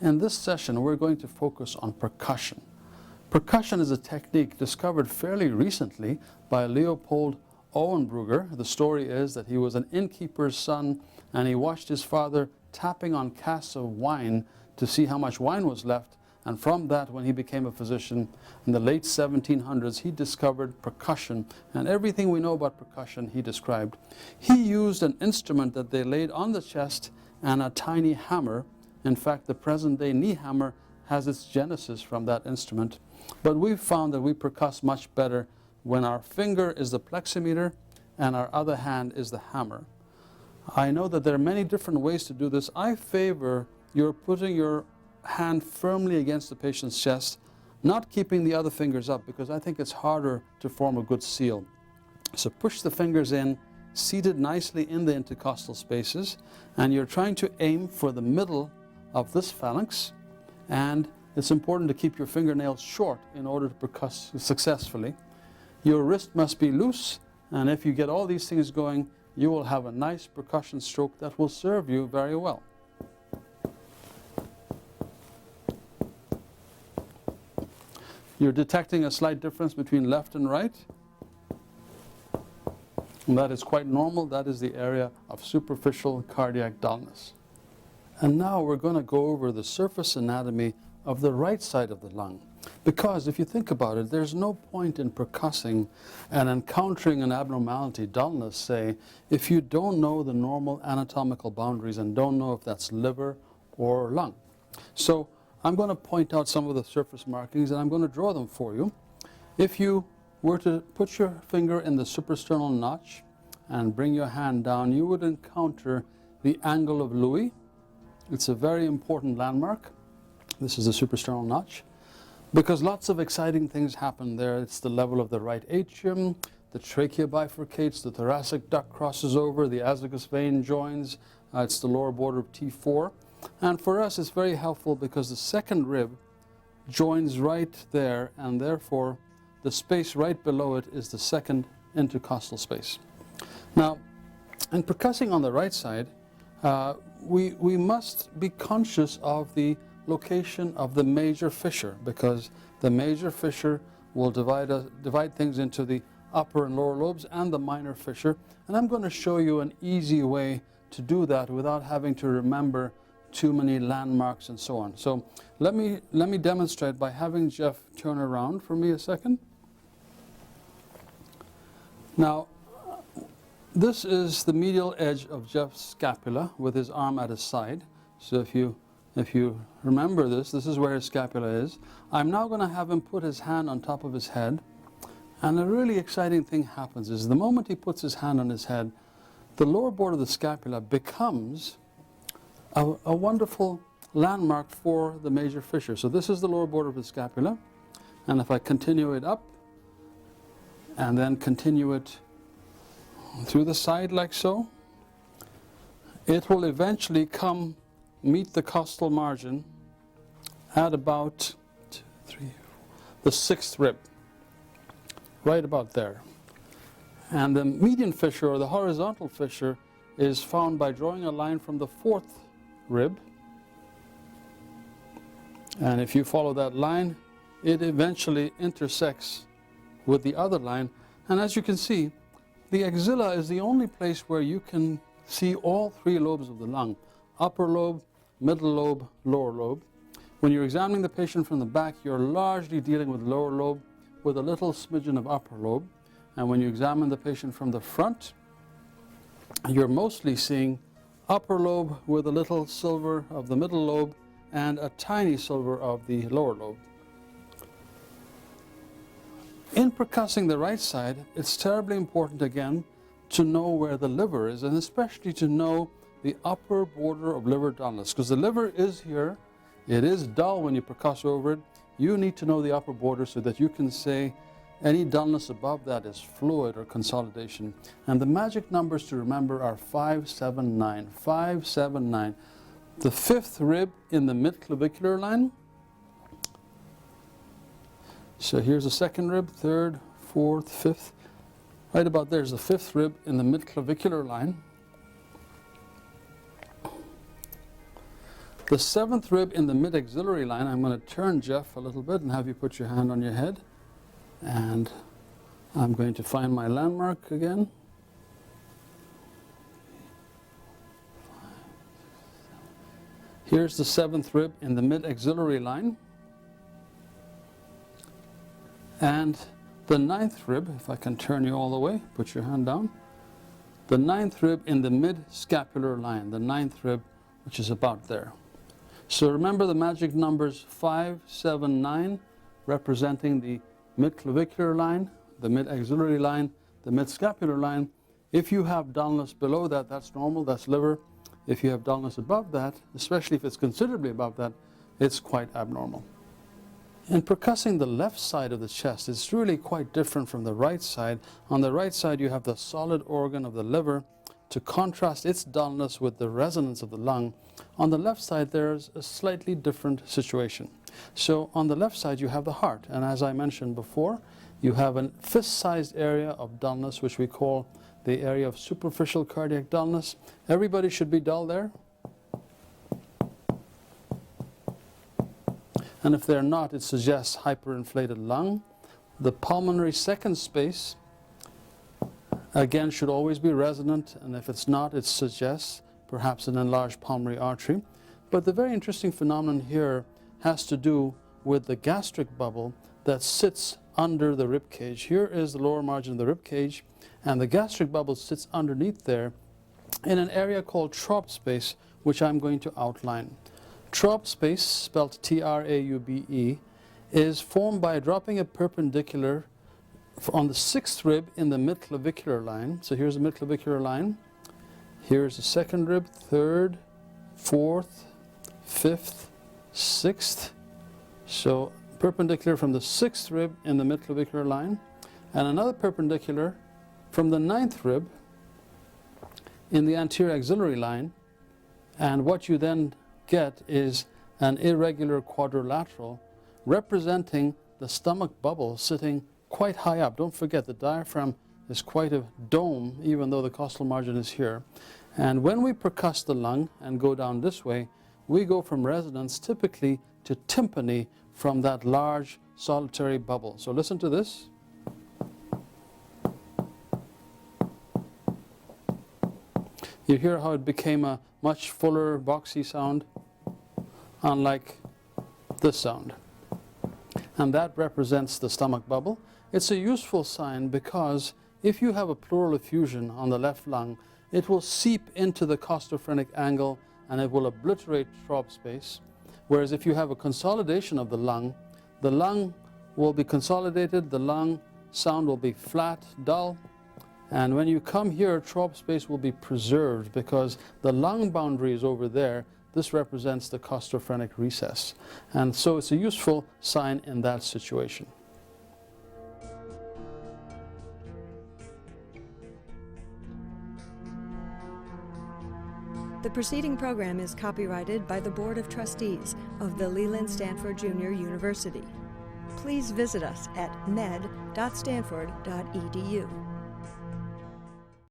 In this session, we're going to focus on percussion. Percussion is a technique discovered fairly recently by Leopold Owenbrugger. The story is that he was an innkeeper's son and he watched his father tapping on casks of wine to see how much wine was left. And from that, when he became a physician in the late 1700s, he discovered percussion. And everything we know about percussion, he described. He used an instrument that they laid on the chest and a tiny hammer. In fact, the present-day knee hammer has its genesis from that instrument. But we've found that we percuss much better when our finger is the pleximeter and our other hand is the hammer. I know that there are many different ways to do this. I favor you're putting your hand firmly against the patient's chest, not keeping the other fingers up, because I think it's harder to form a good seal. So push the fingers in, seated nicely in the intercostal spaces, and you're trying to aim for the middle of this phalanx, and it's important to keep your fingernails short in order to percuss successfully. Your wrist must be loose, and if you get all these things going, you will have a nice percussion stroke that will serve you very well. You're detecting a slight difference between left and right. And that is quite normal. That is the area of superficial cardiac dullness. And now we're going to go over the surface anatomy of the right side of the lung. Because if you think about it, there's no point in percussing and encountering an abnormality, dullness, say, if you don't know the normal anatomical boundaries and don't know if that's liver or lung. So I'm going to point out some of the surface markings and I'm going to draw them for you. If you were to put your finger in the suprasternal notch and bring your hand down, you would encounter the angle of Louis. It's a very important landmark. This is the suprasternal notch, because lots of exciting things happen there. It's the level of the right atrium, the trachea bifurcates, the thoracic duct crosses over, the azygos vein joins, it's the lower border of T4. And for us, it's very helpful because the second rib joins right there, and therefore the space right below it is the second intercostal space. Now, in percussing on the right side, we must be conscious of the location of the major fissure, because the major fissure will divide things into the upper and lower lobes and the minor fissure. And I'm going to show you an easy way to do that without having to remember too many landmarks and so on. So let me demonstrate by having Jeff turn around for me a second. Now, this is the medial edge of Jeff's scapula with his arm at his side. So if you remember this is where his scapula is. I'm now going to have him put his hand on top of his head. And a really exciting thing happens is the moment he puts his hand on his head, the lower border of the scapula becomes a wonderful landmark for the major fissure. So this is the lower border of the scapula. And if I continue it up and then continue it through the side like so, it will eventually meet the costal margin at about the sixth rib, right about there. And the median fissure, or the horizontal fissure, is found by drawing a line from the fourth rib. And if you follow that line, it eventually intersects with the other line. And as you can see, the axilla is the only place where you can see all three lobes of the lung: upper lobe, middle lobe, lower lobe. When you're examining the patient from the back, you're largely dealing with lower lobe with a little smidgen of upper lobe. And when you examine the patient from the front, you're mostly seeing upper lobe with a little silver of the middle lobe and a tiny silver of the lower lobe. In percussing the right side, it's terribly important again to know where the liver is, and especially to know the upper border of liver dullness, because the liver is here. It is dull when you percuss over it. You need to know the upper border so that you can say any dullness above that is fluid or consolidation. And the magic numbers to remember are 5, 7, 9. 5, 7, 9. The fifth rib in the midclavicular line. So here's the second rib, third, fourth, fifth. Right about there's the fifth rib in the midclavicular line. The seventh rib in the mid-axillary line, I'm going to turn Jeff a little bit and have you put your hand on your head. And I'm going to find my landmark again. Here's the seventh rib in the mid-axillary line. And the ninth rib, if I can turn you all the way, put your hand down. The ninth rib in the mid-scapular line, the ninth rib, which is about there. So remember the magic numbers 5, 7, 9, representing the mid-clavicular line, the mid-axillary line, the mid-scapular line. If you have dullness below that, that's normal, that's liver. If you have dullness above that, especially if it's considerably above that, it's quite abnormal. In percussing the left side of the chest, it's really quite different from the right side. On the right side, you have the solid organ of the liver to contrast its dullness with the resonance of the lung. On the left side, there's a slightly different situation. So on the left side, you have the heart. And as I mentioned before, you have a fist-sized area of dullness, which we call the area of superficial cardiac dullness. Everybody should be dull there. And if they're not, it suggests hyperinflated lung. The pulmonary second space, again, should always be resonant, and if it's not, it suggests perhaps an enlarged pulmonary artery. But the very interesting phenomenon here has to do with the gastric bubble that sits under the rib cage. Here is the lower margin of the rib cage, and the gastric bubble sits underneath there in an area called Traube space, which I'm going to outline. Traube space, spelled T-R-A-U-B-E, is formed by dropping a perpendicular on the sixth rib in the midclavicular line. So here's the midclavicular line. Here's the second rib, third, fourth, fifth, sixth. So perpendicular from the sixth rib in the midclavicular line, and another perpendicular from the ninth rib in the anterior axillary line. And what you then get is an irregular quadrilateral representing the stomach bubble sitting quite high up. Don't forget, the diaphragm is quite a dome, even though the costal margin is here. And when we percuss the lung and go down this way, we go from resonance typically to tympany from that large solitary bubble. So listen to this. You hear how it became a much fuller, boxy sound, unlike this sound. And that represents the stomach bubble. It's a useful sign because if you have a pleural effusion on the left lung, it will seep into the costophrenic angle and it will obliterate Traube space. Whereas if you have a consolidation of the lung will be consolidated, the lung sound will be flat, dull, and when you come here, Traube space will be preserved because the lung boundary is over there. This represents the costophrenic recess. And so it's a useful sign in that situation. The preceding program is copyrighted by the Board of Trustees of the Leland Stanford Junior University. Please visit us at med.stanford.edu.